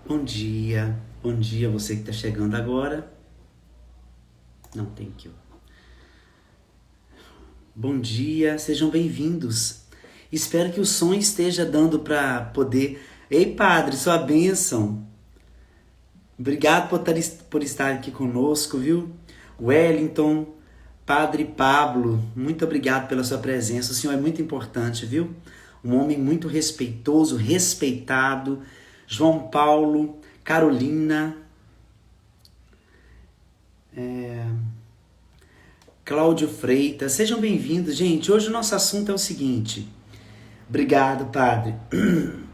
Bom dia você que está chegando agora. Não, thank you. Bom dia, sejam bem-vindos. Espero que o som esteja dando para poder... Ei, padre, sua bênção. Obrigado por estar aqui conosco, viu? Wellington, padre Pablo, muito obrigado pela sua presença. O senhor é muito importante, viu? Um homem muito respeitoso, respeitado. João Paulo, Carolina, Cláudio Freitas, sejam bem-vindos. Gente, hoje o nosso assunto é o seguinte. Obrigado, padre.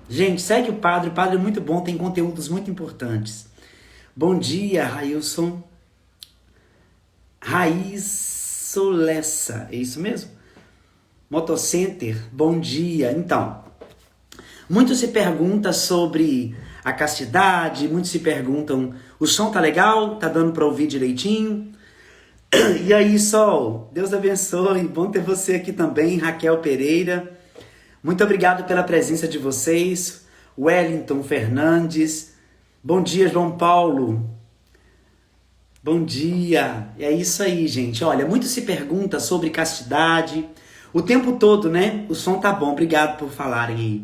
Gente, segue o padre é muito bom, tem conteúdos muito importantes. Bom dia, Railson. Raiz Solessa, é isso mesmo? Motocenter, bom dia. Então, muito se pergunta sobre a castidade, muitos se perguntam, o som tá legal? Tá dando para ouvir direitinho? E aí, Sol, Deus abençoe, bom ter você aqui também, Raquel Pereira. Muito obrigado pela presença de vocês. Wellington Fernandes, bom dia, João Paulo. Bom dia, é isso aí, gente. Olha, muito se pergunta sobre castidade, o tempo todo, né? O som tá bom, obrigado por falarem aí.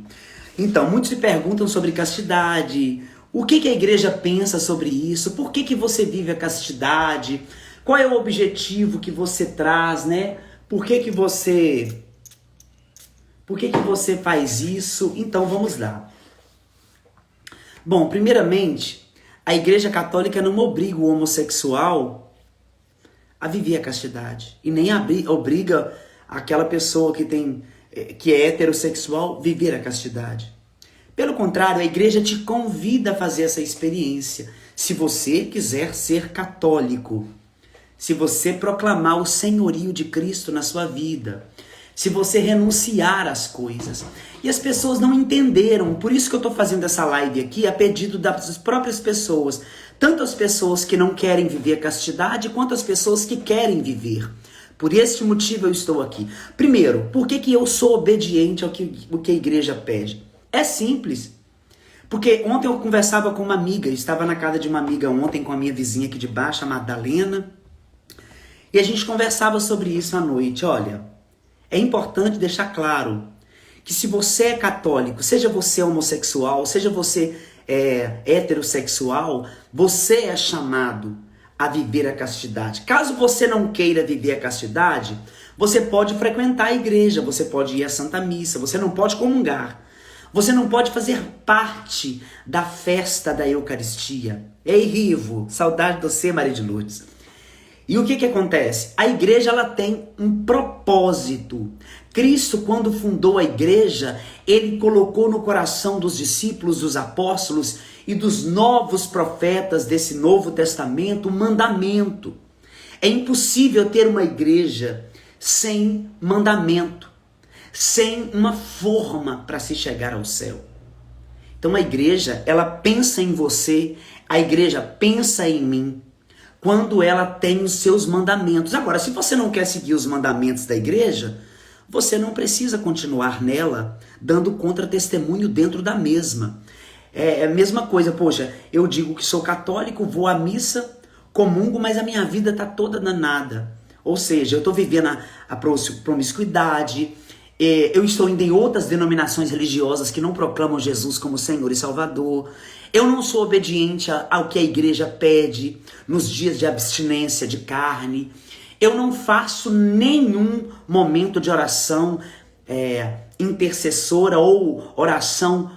Então, muitos se perguntam sobre castidade, o que a igreja pensa sobre isso, por que você vive a castidade, qual é o objetivo que você traz, né? Por que você faz isso? Então, vamos lá. Bom, primeiramente, a Igreja Católica não obriga o homossexual a viver a castidade e nem obriga aquela pessoa que é heterossexual viver a castidade. Pelo contrário, a igreja te convida a fazer essa experiência. Se você quiser ser católico, se você proclamar o senhorio de Cristo na sua vida, se você renunciar às coisas. E as pessoas não entenderam, por isso que eu estou fazendo essa live aqui a pedido das próprias pessoas. Tanto as pessoas que não querem viver a castidade, quanto as pessoas que querem viver. Por este motivo eu estou aqui. Primeiro, por que eu sou obediente ao que a igreja pede? É simples. Porque ontem eu conversava com uma amiga, eu estava na casa de uma amiga ontem com a minha vizinha aqui de baixo, a Madalena, e a gente conversava sobre isso à noite. Olha, é importante deixar claro que se você é católico, seja você homossexual, seja você heterossexual, você é chamado a viver a castidade. Caso você não queira viver a castidade, você pode frequentar a igreja, você pode ir à Santa Missa, você não pode comungar, você não pode fazer parte da festa da Eucaristia. Ei, Rivo, saudade de você, Maria de Lourdes. E o que acontece? A igreja ela tem um propósito. Cristo, quando fundou a igreja, ele colocou no coração dos discípulos, dos apóstolos e dos novos profetas desse Novo Testamento um mandamento. É impossível ter uma igreja sem mandamento, sem uma forma para se chegar ao céu. Então a igreja, ela pensa em você, a igreja pensa em mim, quando ela tem os seus mandamentos. Agora, se você não quer seguir os mandamentos da igreja, você não precisa continuar nela, dando contra-testemunho dentro da mesma. É a mesma coisa, poxa, eu digo que sou católico, vou à missa, comungo, mas a minha vida está toda danada. Ou seja, eu estou vivendo a promiscuidade, eu estou indo em outras denominações religiosas que não proclamam Jesus como Senhor e Salvador. Eu não sou obediente ao que a igreja pede nos dias de abstinência de carne. Eu não faço nenhum momento de oração intercessora ou oração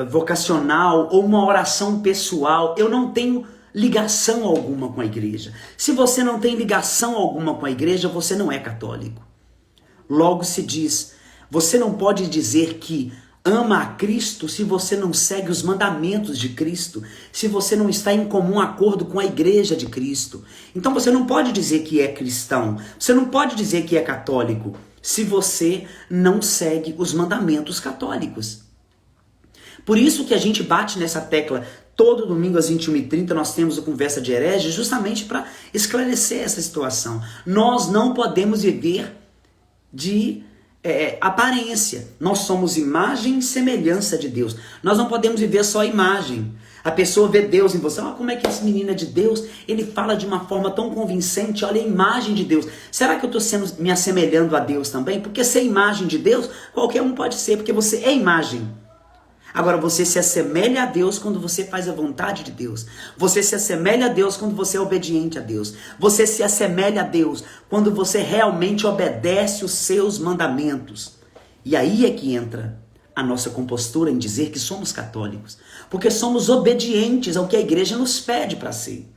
vocacional ou uma oração pessoal. Eu não tenho ligação alguma com a igreja. Se você não tem ligação alguma com a igreja, você não é católico. Logo se diz, você não pode dizer que ama a Cristo se você não segue os mandamentos de Cristo, se você não está em comum acordo com a igreja de Cristo. Então você não pode dizer que é cristão, você não pode dizer que é católico, se você não segue os mandamentos católicos. Por isso que a gente bate nessa tecla. Todo domingo às 21h30 nós temos o Conversa de Herege, justamente para esclarecer essa situação. Nós não podemos viver de aparência. Nós somos imagem e semelhança de Deus. Nós não podemos viver só a imagem. A pessoa vê Deus em você. Como é que esse menino é de Deus? Ele fala de uma forma tão convincente. Olha a imagem de Deus. Será que eu estou me assemelhando a Deus também? Porque ser imagem de Deus, qualquer um pode ser, porque você é imagem. Agora, você se assemelha a Deus quando você faz a vontade de Deus. Você se assemelha a Deus quando você é obediente a Deus. Você se assemelha a Deus quando você realmente obedece os seus mandamentos. E aí é que entra a nossa compostura em dizer que somos católicos. Porque somos obedientes ao que a igreja nos pede para ser.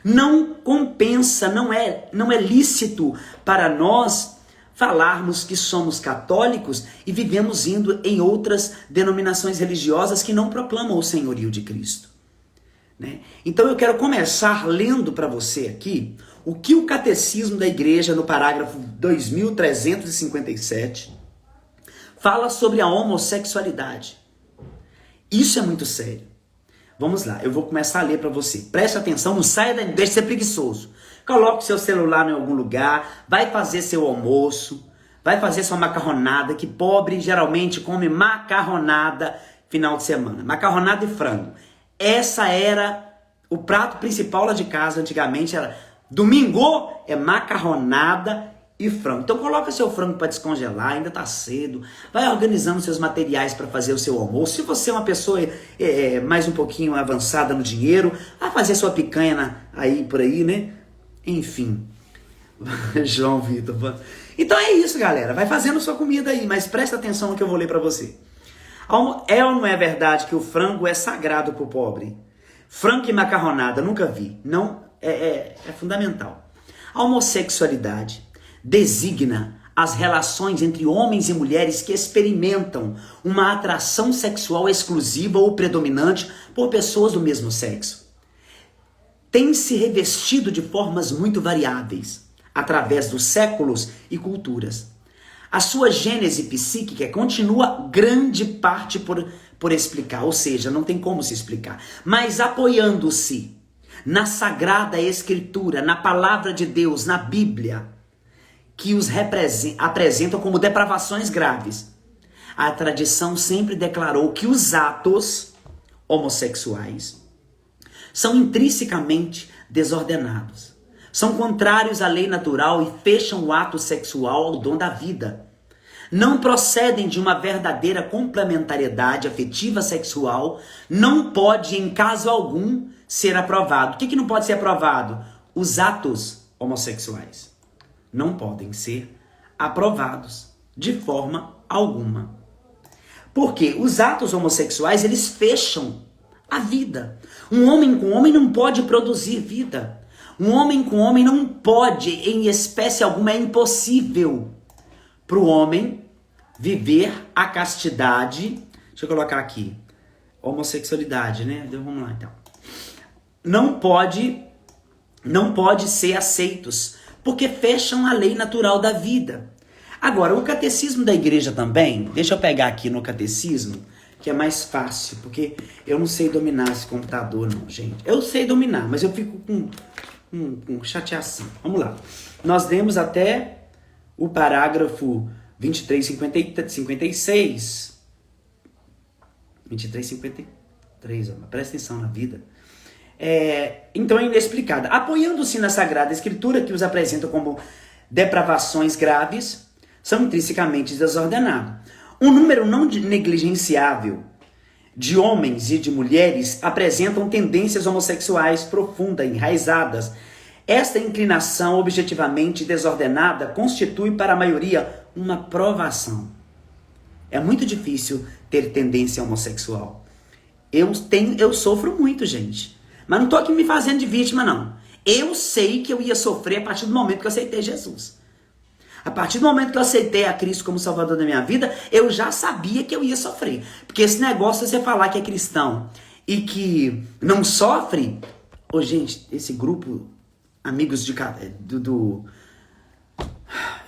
Não compensa, não é lícito para nós falarmos que somos católicos e vivemos indo em outras denominações religiosas que não proclamam o senhorio de Cristo. Né? Então eu quero começar lendo para você aqui o que o Catecismo da Igreja, no parágrafo 2357, fala sobre a homossexualidade. Isso é muito sério. Vamos lá, eu vou começar a ler para você. Preste atenção, não saia daí, deixe de ser preguiçoso. Coloque seu celular em algum lugar, vai fazer seu almoço, vai fazer sua macarronada, que pobre geralmente come macarronada final de semana. Macarronada e frango. Essa era o prato principal lá de casa antigamente, era domingo é macarronada e frango. Então coloca seu frango para descongelar, ainda tá cedo. Vai organizando seus materiais para fazer o seu almoço. Se você é uma pessoa mais um pouquinho avançada no dinheiro, vai fazer sua picanha aí por aí, né? Enfim. João Vitor. Então é isso, galera. Vai fazendo sua comida aí, mas presta atenção no que eu vou ler para você. É ou não é verdade que o frango é sagrado pro pobre? Frango e macarronada, nunca vi. Não, é fundamental. A homossexualidade designa as relações entre homens e mulheres que experimentam uma atração sexual exclusiva ou predominante por pessoas do mesmo sexo. Tem se revestido de formas muito variáveis, através dos séculos e culturas. A sua gênese psíquica continua grande parte por explicar, ou seja, não tem como se explicar, mas apoiando-se na Sagrada Escritura, na Palavra de Deus, na Bíblia, que os apresentam como depravações graves. A tradição sempre declarou que os atos homossexuais são intrinsecamente desordenados, são contrários à lei natural e fecham o ato sexual ao dom da vida. Não procedem de uma verdadeira complementariedade afetiva sexual, não pode em caso algum ser aprovado. O que não pode ser aprovado? Os atos homossexuais não podem ser aprovados de forma alguma. Porque os atos homossexuais, eles fecham a vida. Um homem com homem não pode produzir vida. Um homem com homem não pode, em espécie alguma, é impossível para o homem viver a castidade. Deixa eu colocar aqui. Homossexualidade, né? Vamos lá, então. Não pode ser aceitos, porque fecham a lei natural da vida. Agora, o catecismo da igreja também, deixa eu pegar aqui no catecismo, que é mais fácil, porque eu não sei dominar esse computador não, gente. Eu sei dominar, mas eu fico com chateação. Vamos lá. Nós lemos até o parágrafo 2356. 2353, presta atenção na vida. Então é inexplicada. Apoiando-se na Sagrada Escritura, que os apresenta como depravações graves, são intrinsecamente desordenados. Um número não negligenciável de homens e de mulheres apresentam tendências homossexuais profundas, enraizadas. Esta inclinação objetivamente desordenada constitui para a maioria uma provação. É muito difícil ter tendência homossexual. Eu sofro muito, gente. Mas não estou aqui me fazendo de vítima, não. Eu sei que eu ia sofrer a partir do momento que eu aceitei Jesus. A partir do momento que eu aceitei a Cristo como Salvador da minha vida, eu já sabia que eu ia sofrer. Porque esse negócio de você falar que é cristão e que não sofre... Ô, gente, esse grupo, amigos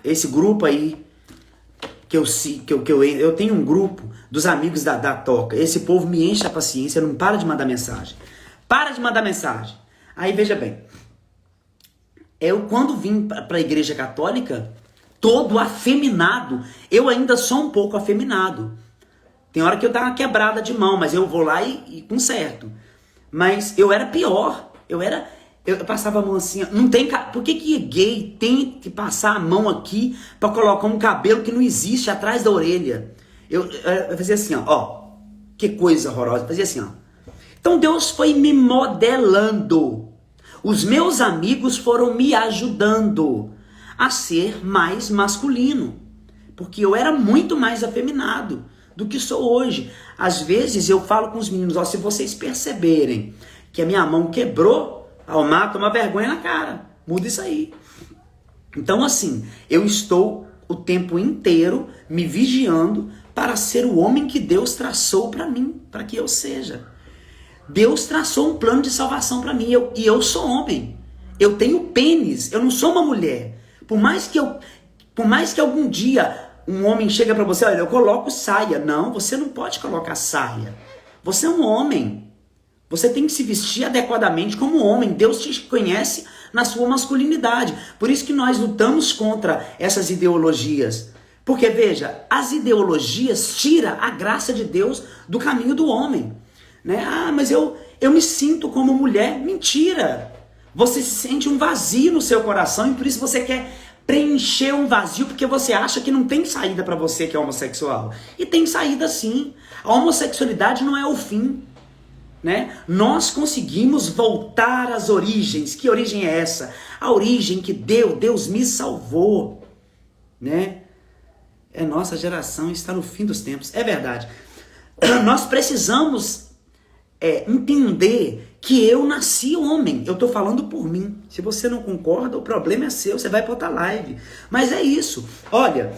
esse grupo aí, eu tenho um grupo dos amigos da Toca. Esse povo me enche a paciência, não para de mandar mensagem. Para de mandar mensagem. Aí, veja bem. Eu, quando vim para a Igreja Católica, todo afeminado. Eu ainda sou um pouco afeminado. Tem hora que eu dou uma quebrada de mão, mas eu vou lá e conserto. Mas eu era pior. Eu passava a mão assim, não tem, por que gay tem que passar a mão aqui pra colocar um cabelo que não existe atrás da orelha? Eu fazia assim, ó, que coisa horrorosa, eu fazia assim, ó. Então Deus foi me modelando. Os meus amigos foram me ajudando a ser mais masculino, porque eu era muito mais afeminado do que sou hoje. Às vezes eu falo com os meninos, ó, se vocês perceberem que a minha mão quebrou, Almar, toma vergonha na cara. Muda isso aí. Então, assim, eu estou o tempo inteiro me vigiando para ser o homem que Deus traçou para mim, para que eu seja. Deus traçou um plano de salvação para mim e eu sou homem. Eu tenho pênis, eu não sou uma mulher. Por mais que algum dia um homem chega para você, olha, eu coloco saia. Não, você não pode colocar saia. Você é um homem. Você tem que se vestir adequadamente como homem. Deus te conhece na sua masculinidade. Por isso que nós lutamos contra essas ideologias. Porque, veja, as ideologias tiram a graça de Deus do caminho do homem. Né? Ah, mas eu me sinto como mulher. Mentira! Você se sente um vazio no seu coração e por isso você quer preencher um vazio porque você acha que não tem saída para você que é homossexual. E tem saída sim. A homossexualidade não é o fim. Né? Nós conseguimos voltar às origens. Que origem é essa? A origem que Deus me salvou, né? Nossa geração está no fim dos tempos. É verdade. Nós precisamos entender que eu nasci homem. Eu estou falando por mim. Se você não concorda, o problema é seu. Você vai para outra live. Mas é isso. Olha,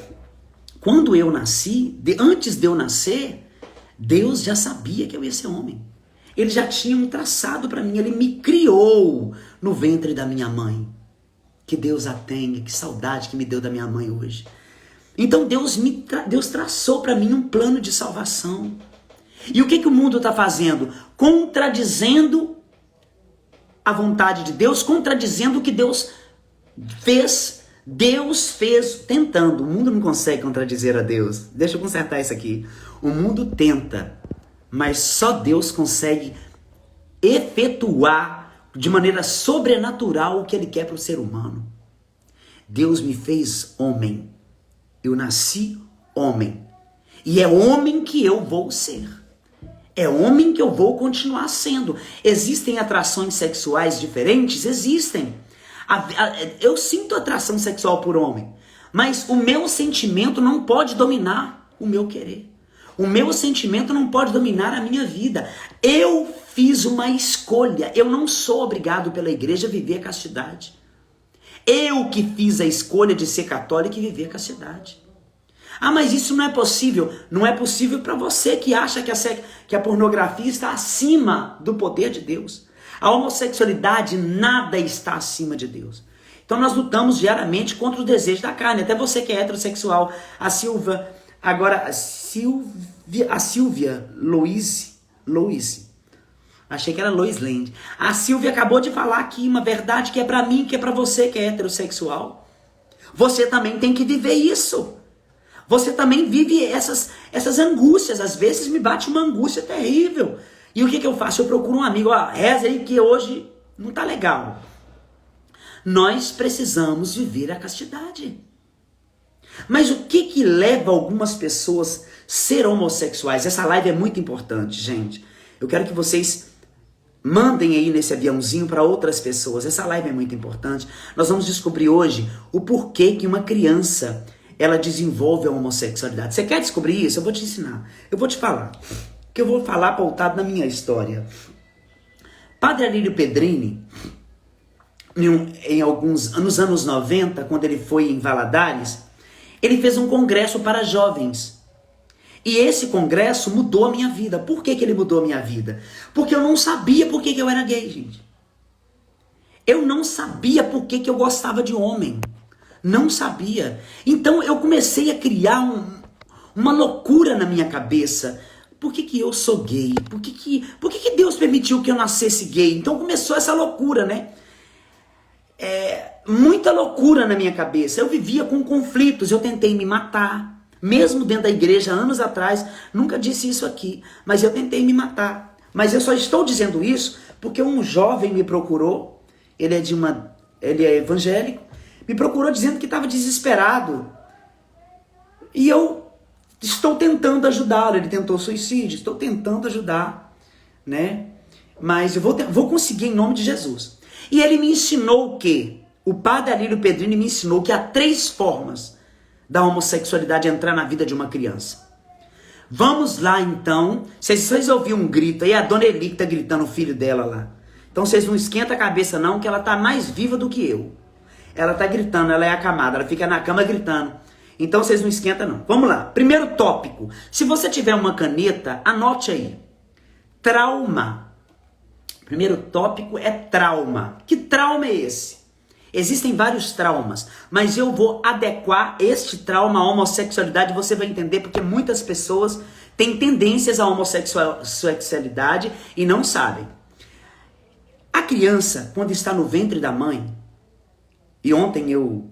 quando eu nasci, antes de eu nascer, Deus já sabia que eu ia ser homem. Ele já tinha um traçado para mim, ele me criou no ventre da minha mãe. Que Deus a tenha, que saudade que me deu da minha mãe hoje. Então Deus traçou para mim um plano de salvação. E o que o mundo está fazendo? Contradizendo a vontade de Deus, contradizendo o que Deus fez. Deus fez tentando. O mundo não consegue contradizer a Deus. Deixa eu consertar isso aqui. O mundo tenta. Mas só Deus consegue efetuar de maneira sobrenatural o que Ele quer para o ser humano. Deus me fez homem. Eu nasci homem. E é homem que eu vou ser. É homem que eu vou continuar sendo. Existem atrações sexuais diferentes? Existem. Eu sinto atração sexual por homem. Mas o meu sentimento não pode dominar o meu querer. O meu sentimento não pode dominar a minha vida. Eu fiz uma escolha. Eu não sou obrigado pela igreja a viver a castidade. Eu que fiz a escolha de ser católico e viver a castidade. Ah, mas isso não é possível. Não é possível para você que acha que a pornografia está acima do poder de Deus. A homossexualidade, nada está acima de Deus. Então nós lutamos diariamente contra o desejo da carne. Até você que é heterossexual. A Silvia Louise. Achei que era Lois Land. A Silvia acabou de falar aqui uma verdade que é pra mim, que é pra você que é heterossexual. Você também tem que viver isso. Você também vive essas angústias. Às vezes me bate uma angústia terrível. E o que eu faço? Eu procuro um amigo. Reza aí que hoje não tá legal. Nós precisamos viver a castidade. Mas o que leva algumas pessoas a ser homossexuais? Essa live é muito importante, gente. Eu quero que vocês mandem aí nesse aviãozinho para outras pessoas. Essa live é muito importante. Nós vamos descobrir hoje o porquê que uma criança ela desenvolve a homossexualidade. Você quer descobrir isso? Eu vou te ensinar. Eu vou te falar. Que eu vou falar pautado na minha história. Padre Alírio Pedrini, nos anos 90, quando ele foi em Valadares, ele fez um congresso para jovens. E esse congresso mudou a minha vida. Por que ele mudou a minha vida? Porque eu não sabia por que eu era gay, gente. Eu não sabia por que eu gostava de homem. Não sabia. Então eu comecei a criar uma loucura na minha cabeça. Por que eu sou gay? Por que Deus permitiu que eu nascesse gay? Então começou essa loucura, né? muita loucura na minha cabeça. Eu vivia com conflitos, eu tentei me matar. Mesmo dentro da igreja, anos atrás, nunca disse isso aqui, mas eu tentei me matar. Mas eu só estou dizendo isso porque um jovem me procurou, ele é evangélico, me procurou dizendo que estava desesperado. E eu estou tentando ajudá-lo. Ele tentou suicídio, estou tentando ajudar, né? Mas eu vou conseguir em nome de Jesus. E ele me ensinou o padre Alírio Pedrini me ensinou que há 3 formas da homossexualidade entrar na vida de uma criança. Vamos lá então. Vocês ouviram um grito aí, a dona Eli que tá gritando o filho dela lá. Então vocês não esquentam a cabeça não, que ela tá mais viva do que eu. Ela tá gritando, ela é acamada, ela fica na cama gritando. Então vocês não esquentam não. Vamos lá, primeiro tópico. Se você tiver uma caneta, anote aí. Trauma. Primeiro tópico é trauma. Que trauma é esse? Existem vários traumas, mas eu vou adequar este trauma à homossexualidade, você vai entender porque muitas pessoas têm tendências à homossexualidade e não sabem. A criança, quando está no ventre da mãe, e ontem eu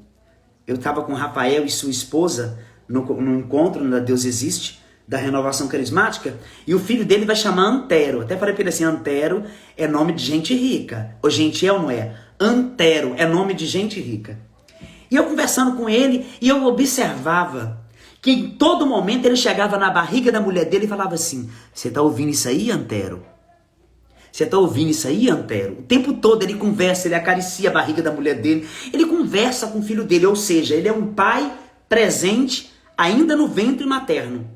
estava com o Rafael e sua esposa no encontro da Deus Existe, da Renovação Carismática, e o filho dele vai chamar Antero. Até falei para ele assim, Antero é nome de gente rica. Ou gente é ou não é? Antero é nome de gente rica. E eu conversando com ele, e eu observava que em todo momento ele chegava na barriga da mulher dele e falava assim, você tá ouvindo isso aí, Antero? Você tá ouvindo isso aí, Antero? O tempo todo ele conversa, ele acaricia a barriga da mulher dele, ele conversa com o filho dele, ou seja, ele é um pai presente ainda no ventre materno.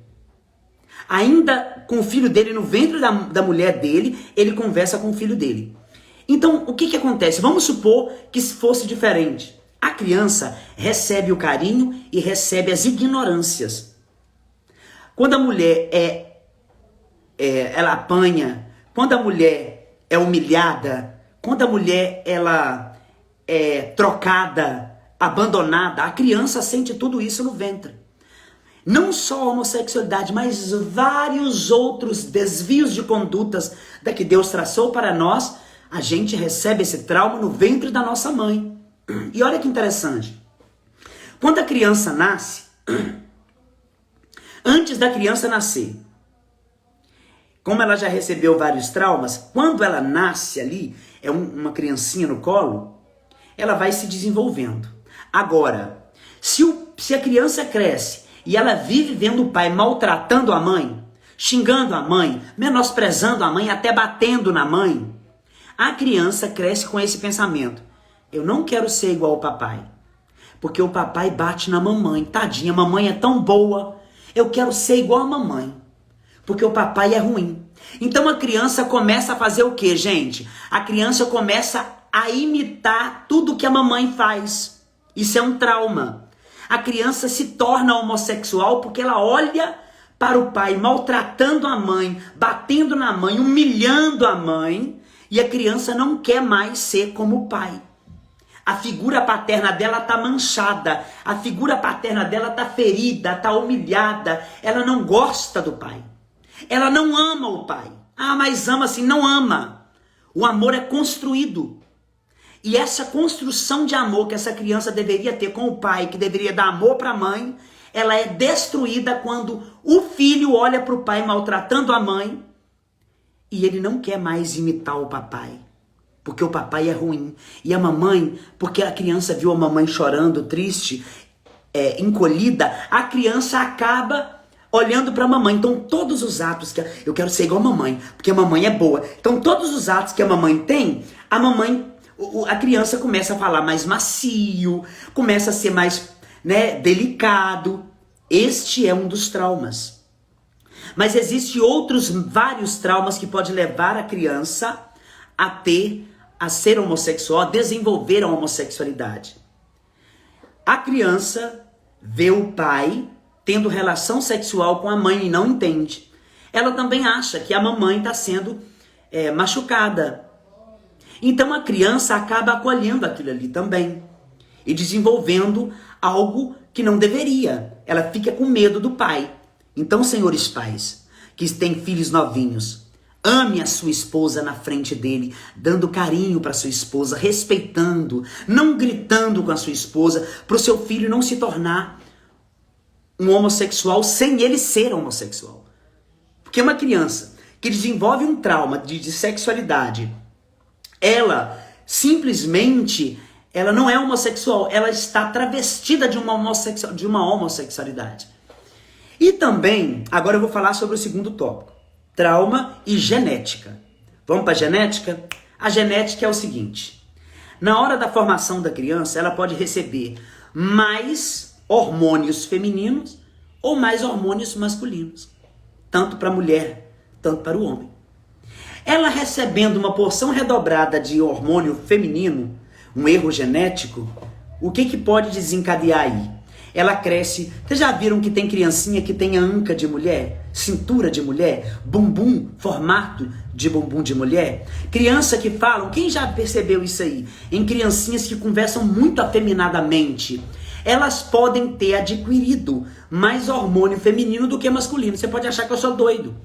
Ainda com o filho dele no ventre da mulher dele, ele conversa com o filho dele. Então, o que acontece? Vamos supor que fosse diferente. A criança recebe o carinho e recebe as ignorâncias. Quando a mulher ela apanha, quando a mulher é humilhada, quando a mulher ela é trocada, abandonada, a criança sente tudo isso no ventre. Não só a homossexualidade, mas vários outros desvios de condutas da que Deus traçou para nós, a gente recebe esse trauma no ventre da nossa mãe. E olha que interessante. Quando a criança nasce, antes da criança nascer, como ela já recebeu vários traumas, quando ela nasce ali, é uma criancinha no colo, ela vai se desenvolvendo. Agora, se a criança cresce e ela vive vendo o pai maltratando a mãe, xingando a mãe, menosprezando a mãe, até batendo na mãe, a criança cresce com esse pensamento. Eu não quero ser igual ao papai, porque o papai bate na mamãe. Tadinha, a mamãe é tão boa. Eu quero ser igual a mamãe, porque o papai é ruim. Então a criança começa a fazer o quê, gente? A criança começa a imitar tudo que a mamãe faz. Isso é um trauma. A criança se torna homossexual porque ela olha para o pai maltratando a mãe, batendo na mãe, humilhando a mãe, e a criança não quer mais ser como o pai. A figura paterna dela está manchada, a figura paterna dela está ferida, está humilhada, ela não gosta do pai. Ela não ama o pai. Ah, mas ama assim, não ama. O amor é construído. E essa construção de amor que essa criança deveria ter com o pai, que deveria dar amor para a mãe, ela é destruída quando o filho olha para o pai maltratando a mãe e ele não quer mais imitar o papai, porque o papai é ruim. E a mamãe, porque a criança viu a mamãe chorando, triste, encolhida, a criança acaba olhando para a mamãe. Então todos os atos que eu quero ser igual a mamãe, porque a mamãe é boa. Então todos os atos que a mamãe tem, a criança começa a falar mais macio, começa a ser mais, delicado. Este é um dos traumas. Mas existem outros vários traumas que podem levar a criança a ser homossexual, a desenvolver a homossexualidade. A criança vê o pai tendo relação sexual com a mãe e não entende. Ela também acha que a mamãe está sendo machucada. Então a criança acaba acolhendo aquilo ali também e desenvolvendo algo que não deveria. Ela fica com medo do pai. Então, senhores pais que têm filhos novinhos, Ame a sua esposa na frente dele, dando carinho para sua esposa, respeitando, não gritando com a sua esposa, para o seu filho não se tornar um homossexual sem ele ser homossexual. Porque uma criança que desenvolve um trauma de sexualidade, ela simplesmente, ela não é homossexual, ela está travestida de uma homossexualidade. E também, agora eu vou falar sobre o segundo tópico, trauma e genética. Vamos para a genética? A genética é o seguinte, na hora da formação da criança, ela pode receber mais hormônios femininos ou mais hormônios masculinos, tanto para a mulher, tanto para o homem. Ela recebendo uma porção redobrada de hormônio feminino, um erro genético, o que pode desencadear aí? Ela cresce, vocês já viram que tem criancinha que tem a anca de mulher, cintura de mulher, bumbum, formato de bumbum de mulher? Criança que falam, quem já percebeu isso aí? Em criancinhas que conversam muito afeminadamente, elas podem ter adquirido mais hormônio feminino do que masculino. Você pode achar que eu sou doido,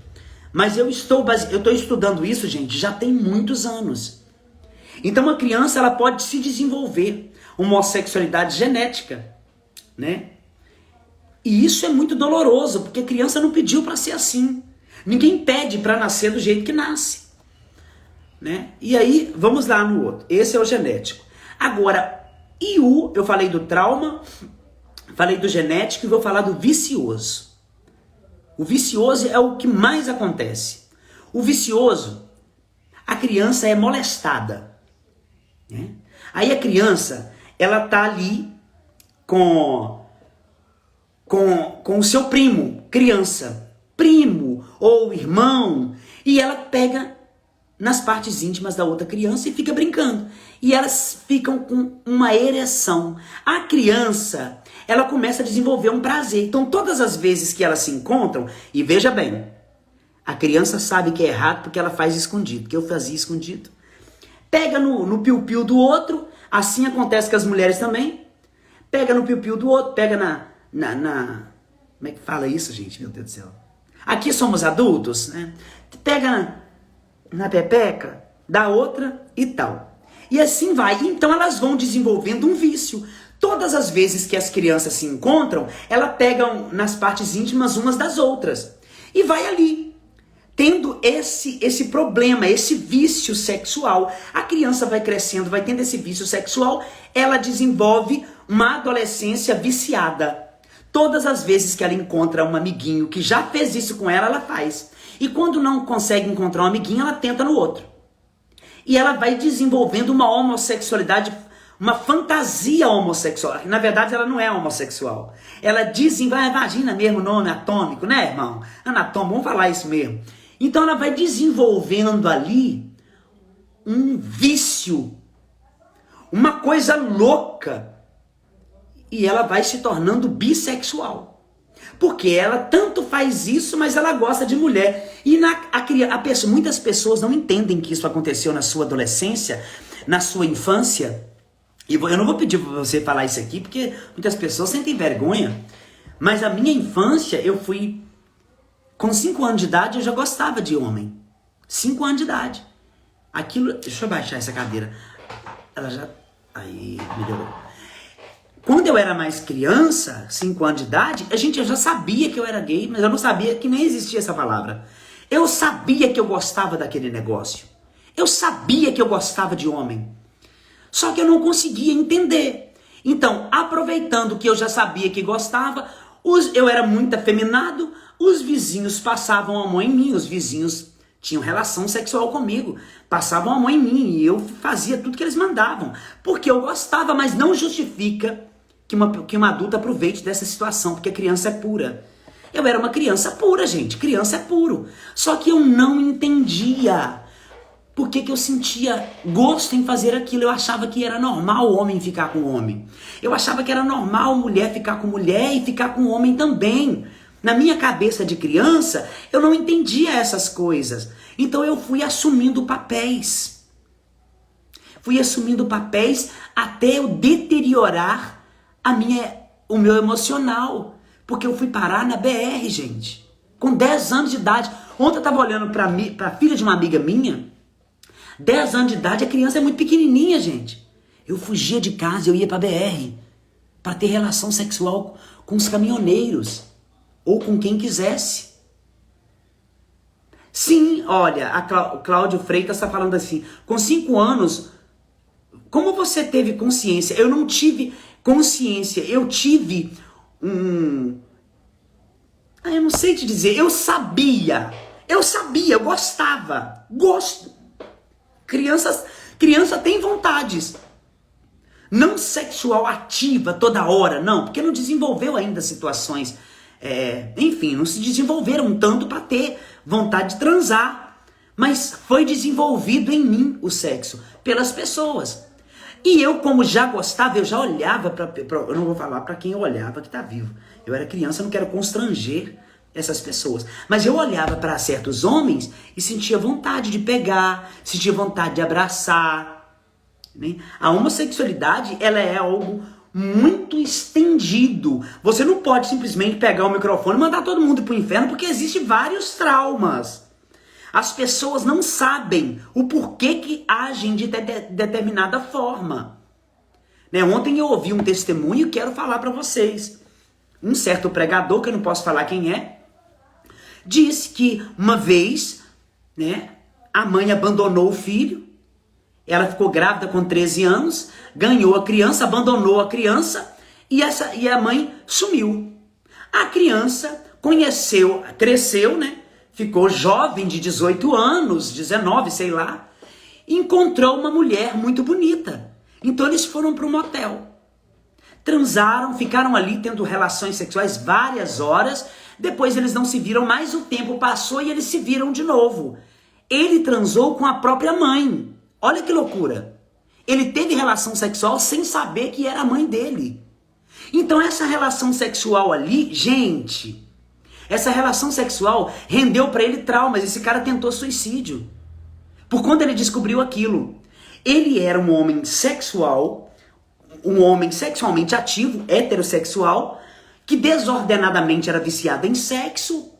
mas eu estou estudando isso, gente, já tem muitos anos. Então a criança ela pode se desenvolver uma homossexualidade genética, né? E isso é muito doloroso, porque a criança não pediu para ser assim. Ninguém pede para nascer do jeito que nasce, né? E aí, vamos lá no outro. Esse é o genético. Agora, eu falei do trauma, falei do genético e vou falar do vicioso. O vicioso é o que mais acontece. O vicioso, a criança é molestada, né? Aí a criança, ela tá ali com o seu primo, primo ou irmão, e ela pega nas partes íntimas da outra criança e fica brincando. E elas ficam com uma ereção. A criança, ela começa a desenvolver um prazer. Então todas as vezes que elas se encontram, e veja bem, a criança sabe que é errado porque ela faz escondido, que eu fazia escondido. Pega no piu-piu do outro, assim acontece com as mulheres também. Pega no piu-piu do outro, pega como é que fala isso, gente? Meu Deus do céu. Aqui somos adultos, né? Pega na pepeca da outra e tal. E assim vai. Então elas vão desenvolvendo um vício. Todas as vezes que as crianças se encontram, elas pegam nas partes íntimas umas das outras. E vai ali, tendo esse problema, esse vício sexual. A criança vai crescendo, vai tendo esse vício sexual, ela desenvolve uma adolescência viciada. Todas as vezes que ela encontra um amiguinho que já fez isso com ela, ela faz. E quando não consegue encontrar um amiguinho, ela tenta no outro. E ela vai desenvolvendo uma homossexualidade, uma fantasia homossexual. Na verdade, ela não é homossexual. Ela desenvolve, imagina mesmo o nome atômico, né, irmão? Anatômico, vamos falar isso mesmo. Então ela vai desenvolvendo ali um vício, uma coisa louca. E ela vai se tornando bissexual. Porque ela tanto faz isso, mas ela gosta de mulher. E muitas pessoas não entendem que isso aconteceu na sua adolescência, na sua infância. E eu não vou pedir para você falar isso aqui, porque muitas pessoas sentem vergonha. Mas a minha infância, eu fui... Com 5 anos de idade, eu já gostava de homem. 5 anos de idade. Aquilo... Deixa eu baixar essa cadeira. Ela já... Aí, melhorou. Quando eu era mais criança, 5 anos de idade, eu já sabia que eu era gay, mas eu não sabia que nem existia essa palavra. Eu sabia que eu gostava daquele negócio. Eu sabia que eu gostava de homem. Só que eu não conseguia entender. Então, aproveitando que eu já sabia que gostava, eu era muito afeminado, os vizinhos passavam a mão em mim, os vizinhos tinham relação sexual comigo, passavam a mão em mim e eu fazia tudo que eles mandavam. Porque eu gostava, mas não justifica que uma adulta aproveite dessa situação, porque a criança é pura. Eu era uma criança pura, gente. Criança é puro. Só que eu não entendia por que eu sentia gosto em fazer aquilo. Eu achava que era normal o homem ficar com o homem. Eu achava que era normal mulher ficar com mulher e ficar com o homem também. Na minha cabeça de criança, eu não entendia essas coisas. Então eu fui assumindo papéis. Fui assumindo papéis até eu deteriorar o meu emocional. Porque eu fui parar na BR, gente. Com 10 anos de idade. Ontem eu tava olhando pra filha de uma amiga minha. 10 anos de idade, a criança é muito pequenininha, gente. Eu fugia de casa, eu ia pra BR. Pra ter relação sexual com os caminhoneiros. Ou com quem quisesse. Sim, olha, o Cláudio Freitas está falando assim. Com 5 anos, como você teve consciência? Eu não tive consciência. Eu tive eu não sei te dizer. Eu sabia, eu gostava. Gosto. Criança tem vontades. Não sexual ativa toda hora, não. Porque não desenvolveu ainda situações. Enfim, não se desenvolveram tanto para ter vontade de transar. Mas foi desenvolvido em mim o sexo. Pelas pessoas. E eu, como já gostava, eu já olhava eu não vou falar para quem eu olhava que tá vivo. Eu era criança, eu não quero constranger essas pessoas. Mas eu olhava para certos homens e sentia vontade de pegar, sentia vontade de abraçar. Né? A homossexualidade, ela é algo muito estendido. Você não pode simplesmente pegar o microfone e mandar todo mundo pro inferno, porque existem vários traumas. As pessoas não sabem o porquê que agem de determinada forma. Né? Ontem eu ouvi um testemunho e quero falar para vocês. Um certo pregador, que eu não posso falar quem é, disse que uma vez, né, a mãe abandonou o filho, ela ficou grávida com 13 anos, ganhou a criança, abandonou a criança e a mãe sumiu. A criança cresceu, né? Ficou jovem de 18 anos, 19, sei lá, e encontrou uma mulher muito bonita. Então eles foram para um motel. Transaram, ficaram ali tendo relações sexuais várias horas, depois eles não se viram mais, o tempo passou e eles se viram de novo. Ele transou com a própria mãe. Olha que loucura. Ele teve relação sexual sem saber que era a mãe dele. Então essa relação sexual ali, gente, essa relação sexual rendeu para ele traumas. Esse cara tentou suicídio. Por quando ele descobriu aquilo. Ele era um homem sexual, um homem sexualmente ativo, heterossexual, que desordenadamente era viciado em sexo,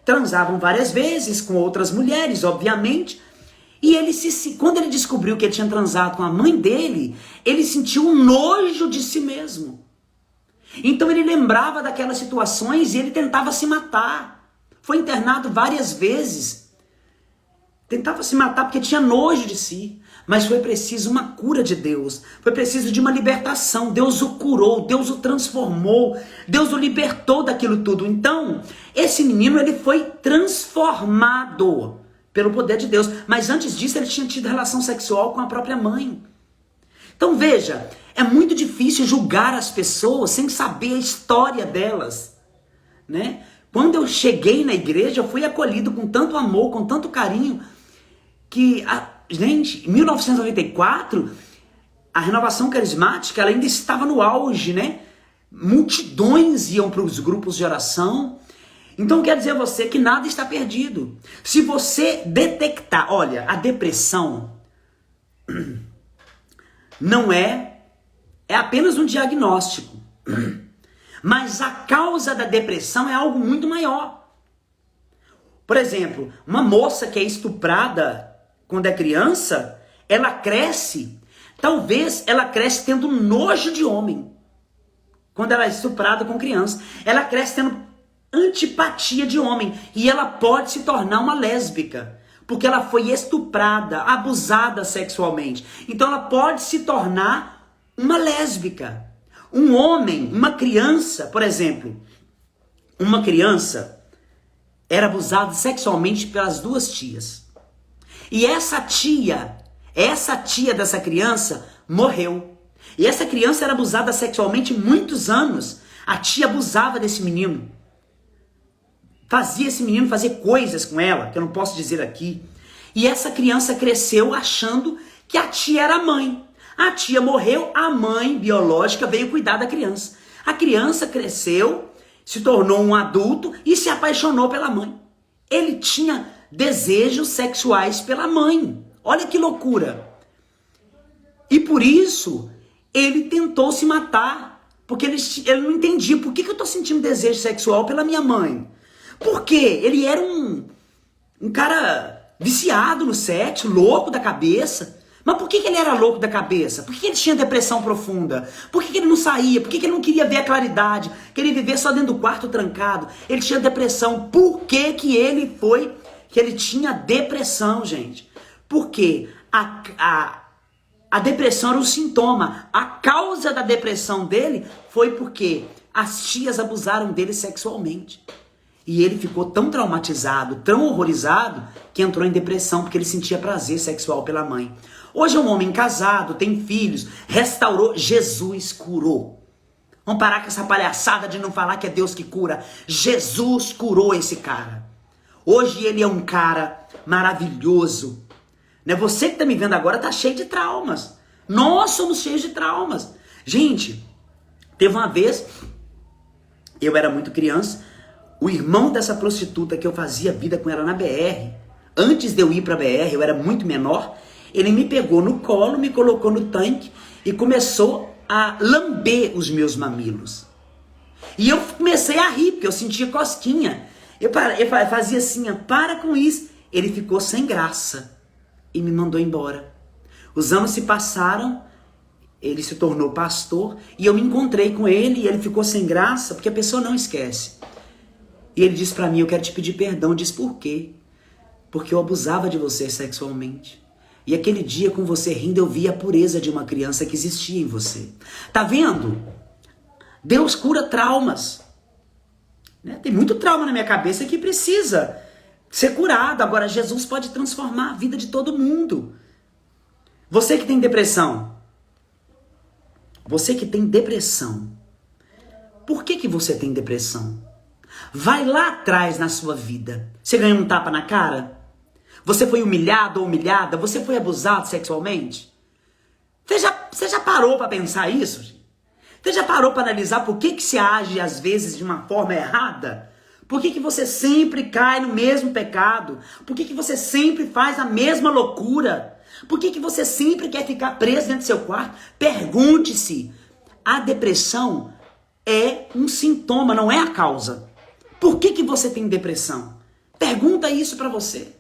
transavam várias vezes com outras mulheres, obviamente, e ele quando ele descobriu que ele tinha transado com a mãe dele, ele sentiu um nojo de si mesmo. Então ele lembrava daquelas situações e ele tentava se matar. Foi internado várias vezes. Tentava se matar porque tinha nojo de si. Mas foi preciso uma cura de Deus. Foi preciso de uma libertação. Deus o curou, Deus o transformou, Deus o libertou daquilo tudo. Então, esse menino ele foi transformado pelo poder de Deus. Mas antes disso ele tinha tido relação sexual com a própria mãe. Então veja, é muito difícil julgar as pessoas sem saber a história delas, né? Quando eu cheguei na igreja, eu fui acolhido com tanto amor, com tanto carinho, que, gente, em 1994, a renovação carismática ela ainda estava no auge, né? Multidões iam para os grupos de oração. Então quer dizer a você que nada está perdido. Se você detectar, olha, a depressão não é apenas um diagnóstico. Mas a causa da depressão é algo muito maior. Por exemplo, uma moça que é estuprada quando é criança, ela cresce, talvez ela cresce tendo nojo de homem. Quando ela é estuprada com criança, ela cresce tendo antipatia de homem. E ela pode se tornar uma lésbica. Porque ela foi estuprada, abusada sexualmente. Então ela pode se tornar uma lésbica. Um homem, uma criança, por exemplo, uma criança era abusada sexualmente pelas duas tias. E essa tia dessa criança morreu. E essa criança era abusada sexualmente muitos anos. A tia abusava desse menino. Fazia esse menino fazer coisas com ela, que eu não posso dizer aqui. E essa criança cresceu achando que a tia era a mãe. A tia morreu, a mãe biológica veio cuidar da criança. A criança cresceu, se tornou um adulto e se apaixonou pela mãe. Ele tinha desejos sexuais pela mãe. Olha que loucura. E por isso, ele tentou se matar. Porque ele não entendia por que eu estou sentindo desejo sexual pela minha mãe. Por quê? Ele era um cara viciado no sexo, louco da cabeça. Mas por que ele era louco da cabeça? Por que ele tinha depressão profunda? Por que ele não saía? Por que ele não queria ver a claridade? Queria viver só dentro do quarto trancado? Ele tinha depressão. Por que ele tinha depressão, gente? Porque a depressão era um sintoma. A causa da depressão dele foi porque as tias abusaram dele sexualmente. E ele ficou tão traumatizado, tão horrorizado, que entrou em depressão porque ele sentia prazer sexual pela mãe. Hoje é um homem casado, tem filhos, restaurou, Jesus curou. Vamos parar com essa palhaçada de não falar que é Deus que cura. Jesus curou esse cara. Hoje ele é um cara maravilhoso. Né? Você que está me vendo agora está cheio de traumas. Nós somos cheios de traumas. Gente, teve uma vez, eu era muito criança, o irmão dessa prostituta que eu fazia vida com ela na BR, antes de eu ir para a BR, eu era muito menor, ele me pegou no colo, me colocou no tanque e começou a lamber os meus mamilos. E eu comecei a rir, porque eu sentia cosquinha. Eu fazia assim, para com isso. Ele ficou sem graça e me mandou embora. Os anos se passaram, ele se tornou pastor e eu me encontrei com ele e ele ficou sem graça, porque a pessoa não esquece. E ele disse pra mim, eu quero te pedir perdão. Eu disse, por quê? Porque eu abusava de você sexualmente. E aquele dia com você rindo, eu vi a pureza de uma criança que existia em você. Tá vendo? Deus cura traumas. Né? Tem muito trauma na minha cabeça que precisa ser curado. Agora, Jesus pode transformar a vida de todo mundo. Você que tem depressão. Você que tem depressão. Por que você tem depressão? Vai lá atrás na sua vida. Você ganhou um tapa na cara? Você foi humilhado ou humilhada? Você foi abusado sexualmente? Você já parou para pensar isso? Gente? Você já parou para analisar por que você age às vezes de uma forma errada? Por que você sempre cai no mesmo pecado? Por que você sempre faz a mesma loucura? Por que você sempre quer ficar preso dentro do seu quarto? Pergunte-se. A depressão é um sintoma, não é a causa. Por que você tem depressão? Pergunta isso para você.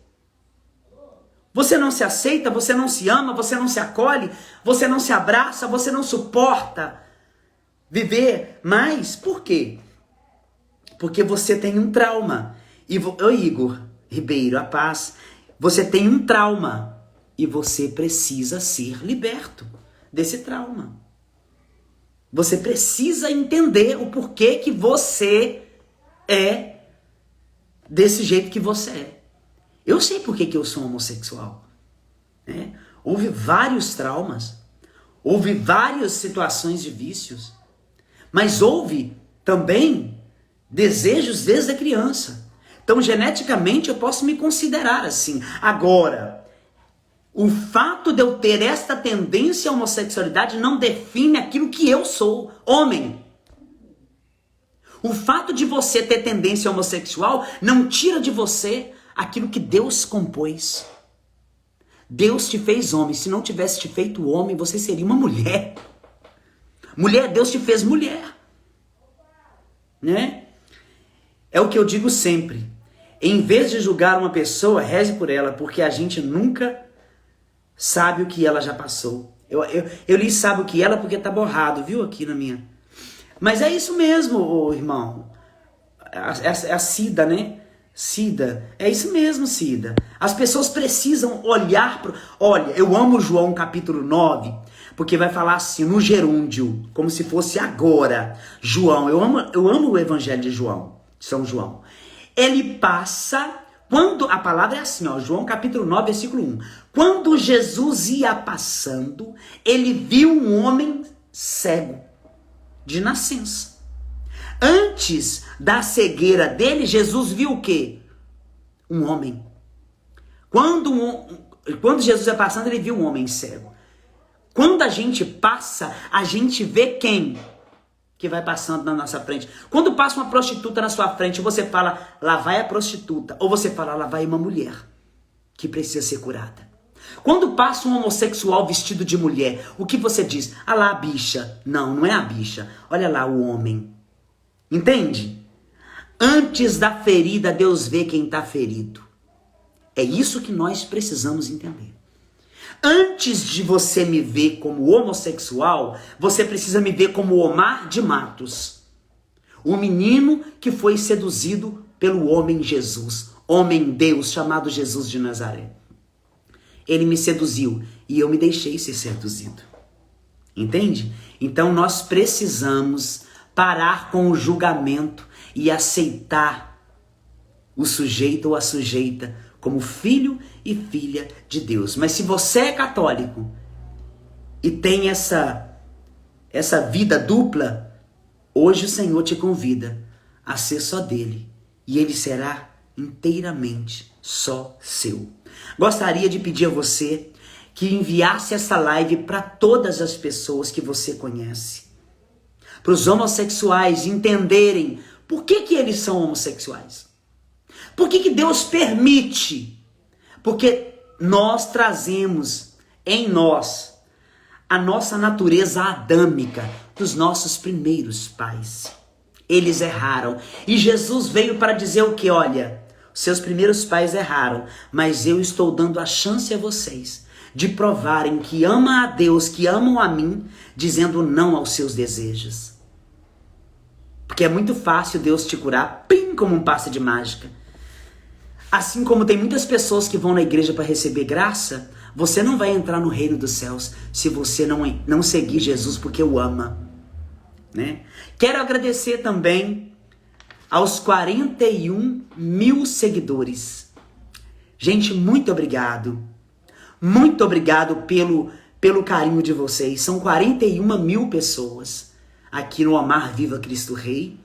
Você não se aceita, você não se ama, você não se acolhe, você não se abraça, você não suporta viver mais. Por quê? Porque você tem um trauma. Igor Ribeiro, a paz. Você tem um trauma e você precisa ser liberto desse trauma. Você precisa entender o porquê que você é desse jeito que você é. Eu sei por que eu sou homossexual. Né? Houve vários traumas. Houve várias situações de vícios. Mas houve também desejos desde a criança. Então, geneticamente, eu posso me considerar assim. Agora, o fato de eu ter esta tendência à homossexualidade não define aquilo que eu sou, homem. O fato de você ter tendência homossexual não tira de você aquilo que Deus compôs. Deus te fez homem. Se não tivesse te feito homem, você seria uma mulher. Mulher, Deus te fez mulher. Né? É o que eu digo sempre. Em vez de julgar uma pessoa, reze por ela, porque a gente nunca sabe o que ela já passou. Eu li sabe o que ela porque tá borrado, viu? Aqui na minha... Mas é isso mesmo, irmão. É a Cida, né? Cida. É isso mesmo, Cida. As pessoas precisam olhar pro... Olha, eu amo João capítulo 9, porque vai falar assim, no gerúndio, como se fosse agora. João, eu amo o evangelho de João, São João. Ele passa... Quando a palavra é assim, ó, João capítulo 9, versículo 1. Quando Jesus ia passando, ele viu um homem cego de nascença. Antes da cegueira dele, Jesus viu o quê? Um homem. Quando Jesus ia passando, ele viu um homem cego. Quando a gente passa, a gente vê quem que vai passando na nossa frente. Quando passa uma prostituta na sua frente, você fala, lá vai a prostituta. Ou você fala, lá vai uma mulher que precisa ser curada. Quando passa um homossexual vestido de mulher, o que você diz? Ah lá a bicha. Não, não é a bicha. Olha lá o homem. Entende? Antes da ferida, Deus vê quem está ferido. É isso que nós precisamos entender. Antes de você me ver como homossexual, você precisa me ver como Omar de Matos. O menino que foi seduzido pelo homem Jesus, homem Deus chamado Jesus de Nazaré. Ele me seduziu e eu me deixei ser seduzido. Entende? Então nós precisamos parar com o julgamento e aceitar o sujeito ou a sujeita como filho e filha de Deus. Mas se você é católico e tem essa vida dupla, hoje o Senhor te convida a ser só dele. E ele será inteiramente só seu. Gostaria de pedir a você que enviasse essa live para todas as pessoas que você conhece. Para os homossexuais entenderem por que eles são homossexuais. Por que Deus permite? Porque nós trazemos em nós a nossa natureza adâmica dos nossos primeiros pais. Eles erraram. E Jesus veio para dizer o que? Olha, seus primeiros pais erraram, mas eu estou dando a chance a vocês de provarem que amam a Deus, que amam a mim, dizendo não aos seus desejos. Porque é muito fácil Deus te curar, pim, como um passe de mágica. Assim como tem muitas pessoas que vão na igreja para receber graça, você não vai entrar no reino dos céus se você não seguir Jesus porque o ama. Né? Quero agradecer também aos 41 mil seguidores. Gente, muito obrigado. Muito obrigado pelo carinho de vocês. São 41 mil pessoas aqui no Amar Viva Cristo Rei.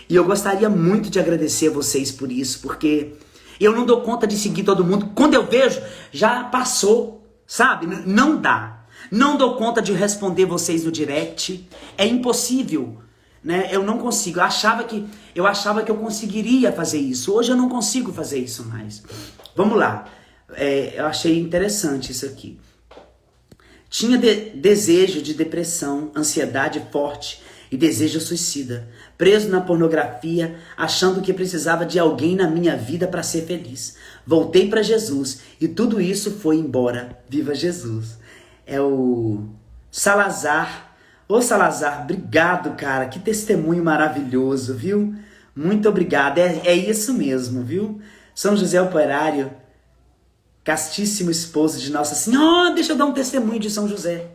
E eu gostaria muito de agradecer a vocês por isso, porque eu não dou conta de seguir todo mundo. Quando eu vejo, já passou, sabe? Não dá. Não dou conta de responder vocês no direct. É impossível, né? Eu não consigo. Eu achava que eu conseguiria fazer isso. Hoje eu não consigo fazer isso mais. Vamos lá. Eu achei interessante isso aqui. Tinha desejo de depressão, ansiedade forte e desejo suicida. Preso na pornografia, achando que precisava de alguém na minha vida para ser feliz. Voltei para Jesus e tudo isso foi embora. Viva Jesus! É o Salazar. Ô Salazar, obrigado, cara. Que testemunho maravilhoso, viu? Muito obrigado. É isso mesmo, viu? São José Operário, castíssimo esposo de Nossa Senhora. Deixa eu dar um testemunho de São José.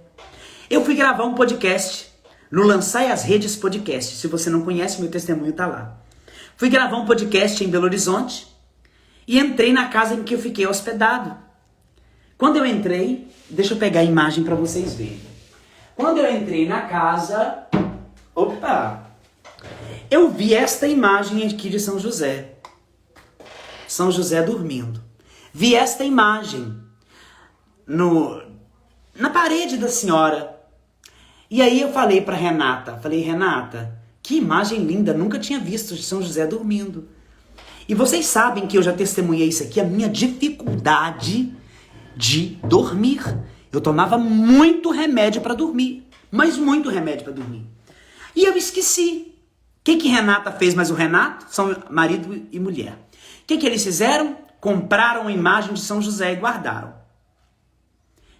Eu fui gravar um podcast no Lançai as Redes Podcast. Se você não conhece, meu testemunho tá lá. Fui gravar um podcast em Belo Horizonte e entrei na casa em que eu fiquei hospedado. Quando eu entrei, deixa eu pegar a imagem para vocês verem. Quando eu entrei na casa, eu vi esta imagem aqui de São José. São José dormindo. Vi esta imagem na parede da senhora. E aí eu falei para Renata, Renata, que imagem linda, nunca tinha visto de São José dormindo. E vocês sabem que eu já testemunhei isso aqui, a minha dificuldade de dormir. Eu tomava muito remédio para dormir, mas muito remédio para dormir. E eu esqueci. O que Renata fez, mas o Renato são marido e mulher. O que eles fizeram? Compraram a imagem de São José e guardaram.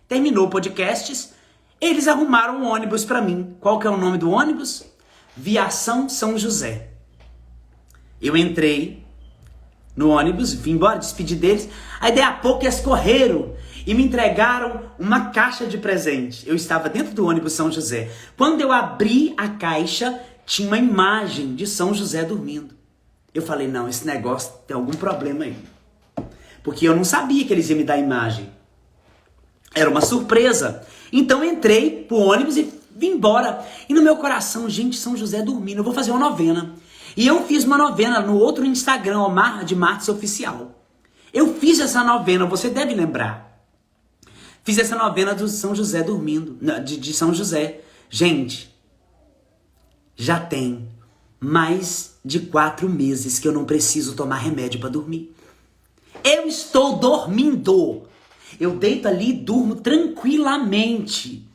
Terminou o podcast, eles arrumaram um ônibus para mim. Qual que é o nome do ônibus? Viação São José. Eu entrei no ônibus, vim embora, despedi deles. Aí daí a pouco eles correram e me entregaram uma caixa de presente. Eu estava dentro do ônibus São José. Quando eu abri a caixa, tinha uma imagem de São José dormindo. Eu falei, não, esse negócio tem algum problema aí. Porque eu não sabia que eles iam me dar a imagem. Era uma surpresa. Então eu entrei pro ônibus e vim embora. E no meu coração, gente, São José dormindo, eu vou fazer uma novena. E eu fiz uma novena no outro Instagram, Omar de Matos Oficial. Eu fiz essa novena, você deve lembrar. Fiz essa novena do São José dormindo, de São José. Gente, já tem mais de 4 meses que eu não preciso tomar remédio para dormir. Eu estou dormindo. Eu deito ali e durmo tranquilamente,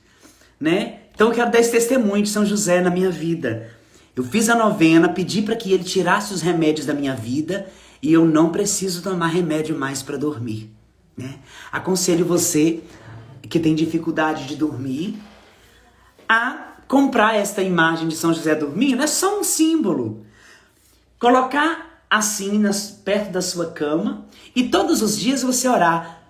né? Então eu quero dar esse testemunho de São José na minha vida. Eu fiz a novena, pedi para que ele tirasse os remédios da minha vida e eu não preciso tomar remédio mais para dormir, né? Aconselho você que tem dificuldade de dormir a comprar esta imagem de São José dormindo. É só um símbolo. Colocar assim perto da sua cama e todos os dias você orar: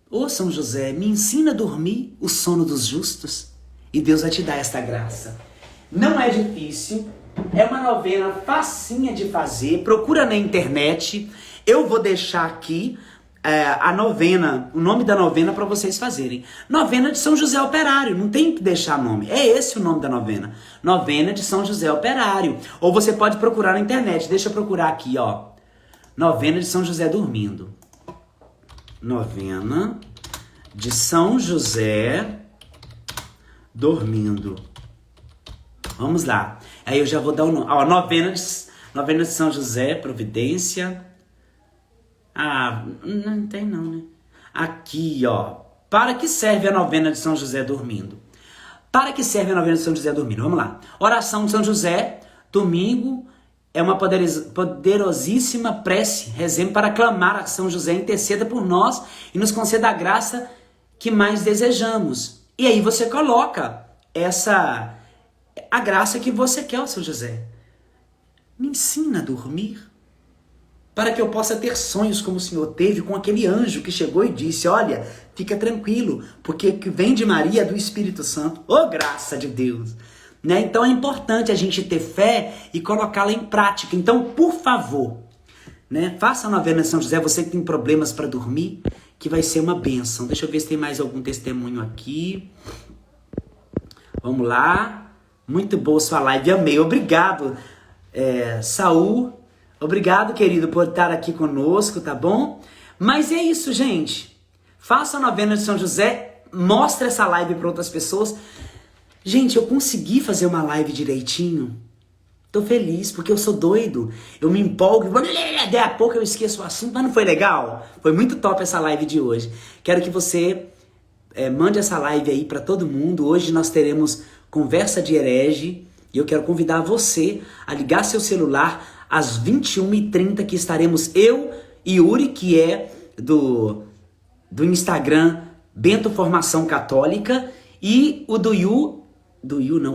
ô São José, me ensina a dormir o sono dos justos. E Deus vai te dar esta graça. Não é difícil, é uma novena facinha de fazer. Procura na internet. Eu vou deixar aqui a novena, o nome da novena para vocês fazerem. Novena de São José Operário, não tem que deixar nome. É esse o nome da novena. Novena de São José Operário. Ou você pode procurar na internet. Deixa eu procurar aqui, ó. Novena de São José dormindo. Novena de São José dormindo. Vamos lá. Aí eu já vou dar o nome. Ó, novena de São José, Providência. Ah, não tem não, né? Aqui, ó. Para que serve a novena de São José dormindo? Para que serve a novena de São José dormindo? Vamos lá. Oração de São José, domingo, é uma poderosíssima prece. Rezemos para clamar a São José, interceda por nós e nos conceda a graça que mais desejamos. E aí você coloca a graça que você quer, São José. Me ensina a dormir, para que eu possa ter sonhos como o Senhor teve com aquele anjo que chegou e disse: olha, fica tranquilo, porque o que vem de Maria é do Espírito Santo. Ô, graça de Deus! Né? Então é importante a gente ter fé e colocá-la em prática. Então, por favor, né, faça a novena de São José, você que tem problemas para dormir, que vai ser uma bênção. Deixa eu ver se tem mais algum testemunho aqui. Vamos lá. Muito boa sua live, amei. Obrigado, Saul. Obrigado, querido, por estar aqui conosco, tá bom? Mas é isso, gente. Faça a novena de São José, mostre essa live para outras pessoas. Gente, eu consegui fazer uma live direitinho. Tô feliz, porque eu sou doido. Eu me empolgo, daí a pouco eu esqueço o assunto, mas não foi legal? Foi muito top essa live de hoje. Quero que você mande essa live aí para todo mundo. Hoje nós teremos Conversa de Herege. E eu quero convidar você a ligar seu celular às 21h30, que estaremos eu e Yuri, que é do Instagram Bento Formação Católica, e o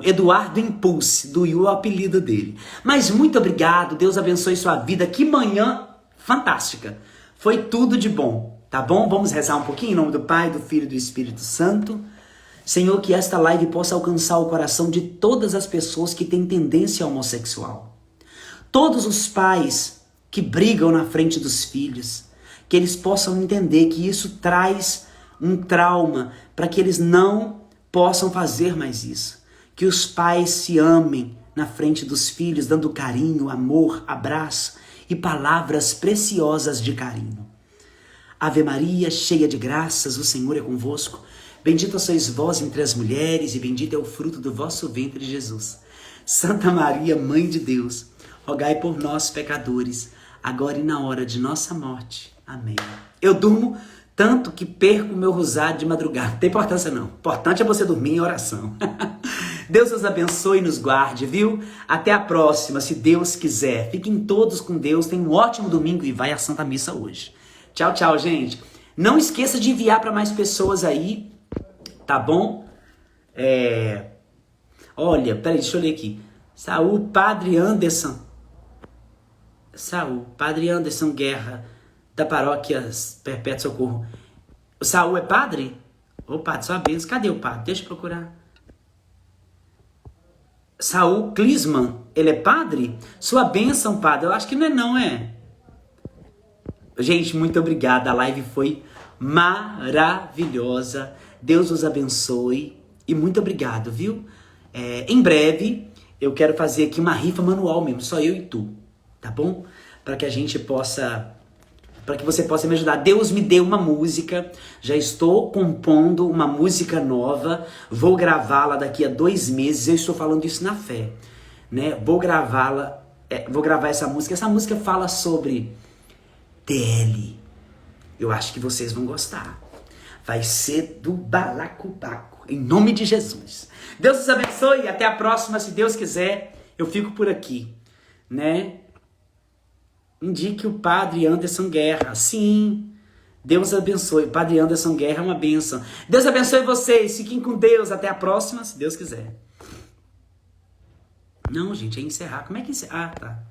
Eduardo Impulse, do Yu é o apelido dele. Mas muito obrigado, Deus abençoe sua vida, que manhã fantástica, foi tudo de bom, tá bom? Vamos rezar um pouquinho em nome do Pai, do Filho e do Espírito Santo. Senhor, que esta live possa alcançar o coração de todas as pessoas que têm tendência homossexual. Todos os pais que brigam na frente dos filhos, que eles possam entender que isso traz um trauma, para que eles não possam fazer mais isso. Que os pais se amem na frente dos filhos, dando carinho, amor, abraço e palavras preciosas de carinho. Ave Maria, cheia de graças, o Senhor é convosco. Bendita sois vós entre as mulheres e bendito é o fruto do vosso ventre, Jesus. Santa Maria, Mãe de Deus, rogai por nós, pecadores, agora e na hora de nossa morte. Amém. Eu durmo tanto que perco o meu rosário de madrugada. Não tem importância não. O importante é você dormir em oração. Deus os abençoe e nos guarde, viu? Até a próxima, se Deus quiser. Fiquem todos com Deus. Tenham um ótimo domingo e vai à Santa Missa hoje. Tchau, tchau, gente. Não esqueça de enviar para mais pessoas aí, tá bom? Olha, peraí, deixa eu ler aqui. Padre Anderson Guerra, da paróquia Perpétuo Socorro. O Saul é padre? Ô, padre, sua bênção. Cadê o padre? Deixa eu procurar. Saul Klisman, ele é padre? Sua bênção, padre. Eu acho que não é não, é? Gente, muito obrigada. A live foi maravilhosa. Deus os abençoe. E muito obrigado, viu? Em breve, eu quero fazer aqui uma rifa manual mesmo. Só eu e tu. Tá bom? Para que a gente possa... Para que você possa me ajudar. Deus me deu uma música. Já estou compondo uma música nova. Vou gravá-la daqui a 2 meses. Eu estou falando isso na fé, né? Vou gravá-la. Vou gravar essa música. Essa música fala sobre TL. Eu acho que vocês vão gostar. Vai ser do balacobaco. Em nome de Jesus. Deus os abençoe. Até a próxima, se Deus quiser. eu fico por aqui, né? Indique o Padre Anderson Guerra. Sim, Deus abençoe. Padre Anderson Guerra é uma bênção. Deus abençoe vocês. Fiquem com Deus. Até a próxima, se Deus quiser. Não, gente, é encerrar. Como é que encerra? Ah, tá.